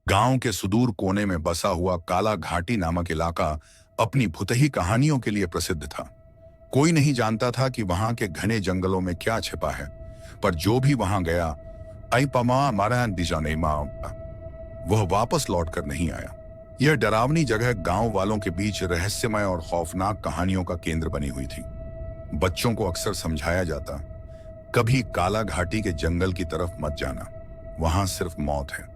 गांव के सुदूर कोने में बसा हुआ काला घाटी नामक इलाका अपनी भुतही कहानियों के लिए प्रसिद्ध था। कोई नहीं जानता था कि वहां के घने जंगलों में क्या छिपा है, पर जो भी वहां गया आई पमा मारा दिशा नहीं मा वह वापस लौटकर नहीं आया। यह डरावनी जगह गांव वालों के बीच रहस्यमय और खौफनाक कहानियों का केंद्र बनी हुई थी। बच्चों को अक्सर समझाया जाता, कभी काला घाटी के जंगल की तरफ मत जाना, वहां सिर्फ मौत है।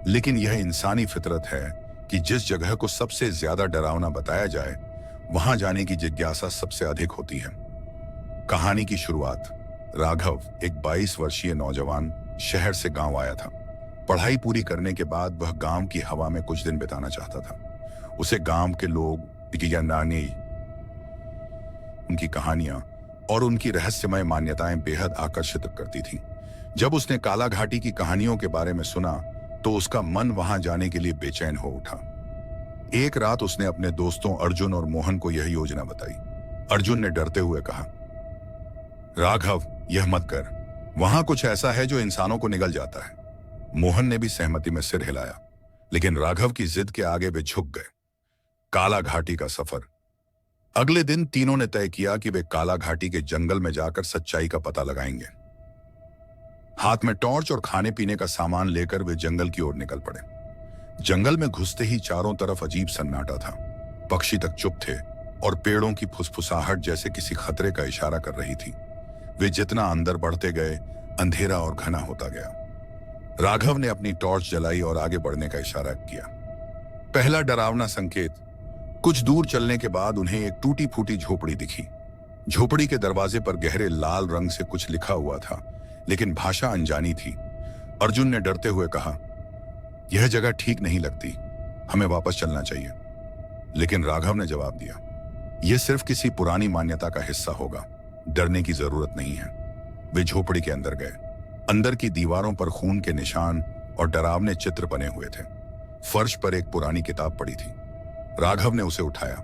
लेकिन यह इंसानी फितरत है कि जिस जगह को सबसे ज्यादा डरावना बताया जाए, वहां जाने की जिज्ञासा सबसे अधिक होती है। कहानी की शुरुआत, राघव एक 22 वर्षीय नौजवान शहर से गांव आया था। पढ़ाई पूरी करने के बाद वह गांव की हवा में कुछ दिन बिताना चाहता था। उसे गांव के लोग या नानी, उनकी कहानियां और उनकी रहस्यमय मान्यताएं बेहद आकर्षित करती थीं। जब उसने काला घाटी की कहानियों के बारे में सुना तो उसका मन वहां जाने के लिए बेचैन हो उठा। एक रात उसने अपने दोस्तों अर्जुन और मोहन को यह योजना बताई। अर्जुन ने डरते हुए कहा, राघव यह मत कर, वहां कुछ ऐसा है जो इंसानों को निगल जाता है। मोहन ने भी सहमति में सिर हिलाया, लेकिन राघव की जिद के आगे वे झुक गए। काला घाटी का सफर। अगले दिन तीनों ने तय किया कि वे काला घाटी के जंगल में जाकर सच्चाई का पता लगाएंगे। हाथ में टॉर्च और खाने पीने का सामान लेकर वे जंगल की ओर निकल पड़े। जंगल में घुसते ही चारों तरफ अजीब सन्नाटा था। पक्षी तक चुप थे और पेड़ों की फुसफुसाहट जैसे किसी खतरे का इशारा कर रही थी। वे जितना अंदर बढ़ते गए, अंधेरा और घना होता गया। राघव ने अपनी टॉर्च जलाई और आगे बढ़ने का इशारा किया। पहला डरावना संकेत। कुछ दूर चलने के बाद उन्हें एक टूटी फूटी झोपड़ी दिखी। झोपड़ी के दरवाजे पर गहरे लाल रंग से कुछ लिखा हुआ था, लेकिन भाषा अनजानी थी। अर्जुन ने डरते हुए कहा, यह जगह ठीक नहीं लगती, हमें वापस चलना चाहिए। लेकिन राघव ने जवाब दिया, यह सिर्फ किसी पुरानी मान्यता का हिस्सा होगा, डरने की जरूरत नहीं है। वे झोपड़ी के अंदर गए। अंदर की दीवारों पर खून के निशान और डरावने चित्र बने हुए थे। फर्श पर एक पुरानी किताब पड़ी थी। राघव ने उसे उठाया।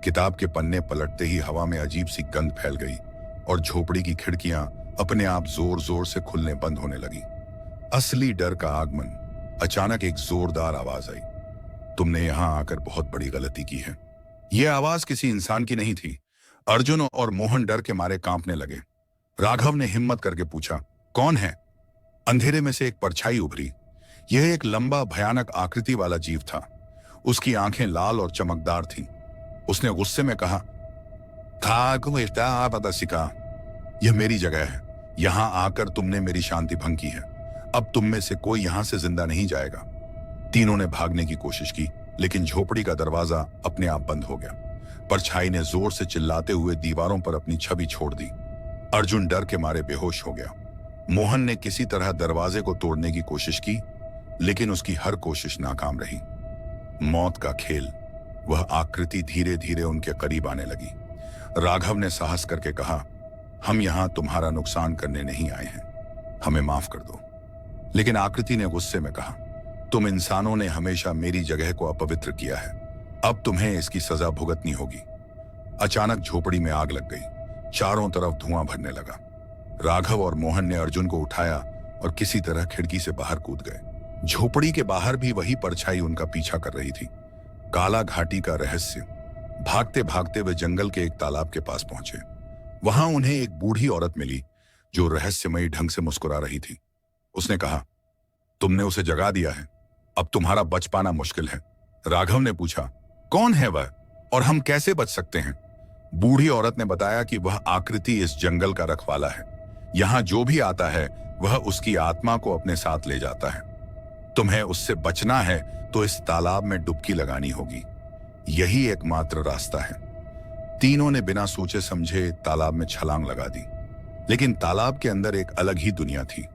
किताब के पन्ने पलटते ही हवा में अजीब सी गंध फैल गई और झोपड़ी की खिड़कियां अपने आप जोर जोर से खुलने बंद होने लगी। असली डर का आगमन। अचानक एक जोरदार आवाज आई, तुमने यहां आकर बहुत बड़ी गलती की है। यह आवाज किसी इंसान की नहीं थी। अर्जुन और मोहन डर के मारे कांपने लगे। राघव ने हिम्मत करके पूछा, कौन है? अंधेरे में से एक परछाई उभरी। यह एक लंबा भयानक आकृति वाला जीव था। उसकी आंखें लाल और चमकदार थीं। उसने गुस्से में कहा, यह मेरी जगह है। यहां आकर तुमने मेरी शांति भंग की है। अब तुम में से कोई यहां से जिंदा नहीं जाएगा। तीनों ने भागने की कोशिश की, लेकिन झोपड़ी का दरवाजा अपने आप बंद हो गया। परछाई ने जोर से चिल्लाते हुए दीवारों पर अपनी छवि छोड़ दी। अर्जुन डर के मारे बेहोश हो गया। मोहन ने किसी तरह दरवाजे को तोड़ने की कोशिश की, लेकिन उसकी हर कोशिश नाकाम रही। मौत का खेल। वह आकृति धीरे धीरे उनके करीब आने लगी। राघव ने साहस करके कहा, हम यहां तुम्हारा नुकसान करने नहीं आए हैं, हमें माफ कर दो। लेकिन आकृति ने गुस्से में कहा, तुम इंसानों ने हमेशा मेरी जगह को अपवित्र किया है, अब तुम्हें इसकी सजा भुगतनी होगी। अचानक झोपड़ी में आग लग गई। चारों तरफ धुआं भरने लगा। राघव और मोहन ने अर्जुन को उठाया और किसी तरह खिड़की से बाहर कूद गए। झोपड़ी के बाहर भी वही परछाई उनका पीछा कर रही थी। काला घाटी का रहस्य। भागते भागते वे जंगल के एक तालाब के पास पहुंचे। वहां उन्हें एक बूढ़ी औरत मिली जो रहस्यमयी ढंग से मुस्कुरा रही थी। उसने कहा, तुमने उसे जगा दिया है, अब तुम्हारा बच पाना मुश्किल है। राघव ने पूछा, कौन है वह और हम कैसे बच सकते हैं? बूढ़ी औरत ने बताया कि वह आकृति इस जंगल का रखवाला है। यहां जो भी आता है वह उसकी आत्मा को अपने साथ ले जाता है। तुम्हें उससे बचना है तो इस तालाब में डुबकी लगानी होगी। यही एकमात्र रास्ता है। तीनों ने बिना सोचे समझे तालाब में छलांग लगा दी। लेकिन तालाब के अंदर एक अलग ही दुनिया थी।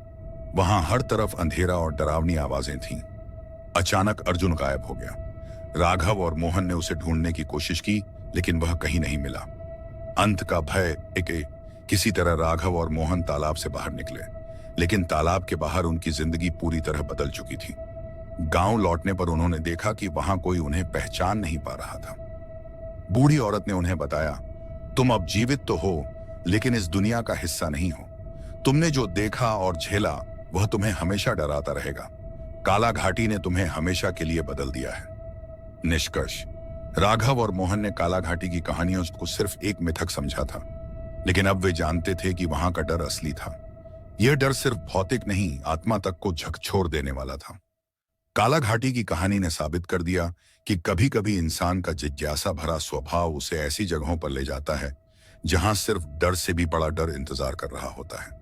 वहां हर तरफ अंधेरा और डरावनी आवाजें थीं। अचानक अर्जुन गायब हो गया। राघव और मोहन ने उसे ढूंढने की कोशिश की, लेकिन वह कहीं नहीं मिला। अंत का भय किसी तरह राघव और मोहन तालाब से बाहर निकले, लेकिन तालाब के बाहर उनकी जिंदगी पूरी तरह बदल चुकी थी। गांव लौटने पर उन्होंने देखा कि वहां कोई उन्हें पहचान नहीं पा रहा था। बूढ़ी औरत ने उन्हें बताया, तुम अब जीवित तो हो, लेकिन इस दुनिया का हिस्सा नहीं हो। तुमने जो देखा और झेला वह तुम्हें हमेशा डराता रहेगा। काला घाटी ने तुम्हें हमेशा के लिए बदल दिया है। निष्कर्ष, राघव और मोहन ने काला घाटी की कहानियों को सिर्फ एक मिथक समझा था, लेकिन अब वे जानते थे कि वहां का डर असली था। यह डर सिर्फ भौतिक नहीं, आत्मा तक को झकझोर देने वाला था। काला घाटी की कहानी ने साबित कर दिया कि कभी कभी इंसान का जिज्ञासा भरा स्वभाव उसे ऐसी जगहों पर ले जाता है जहां सिर्फ डर से भी बड़ा डर इंतजार कर रहा होता है।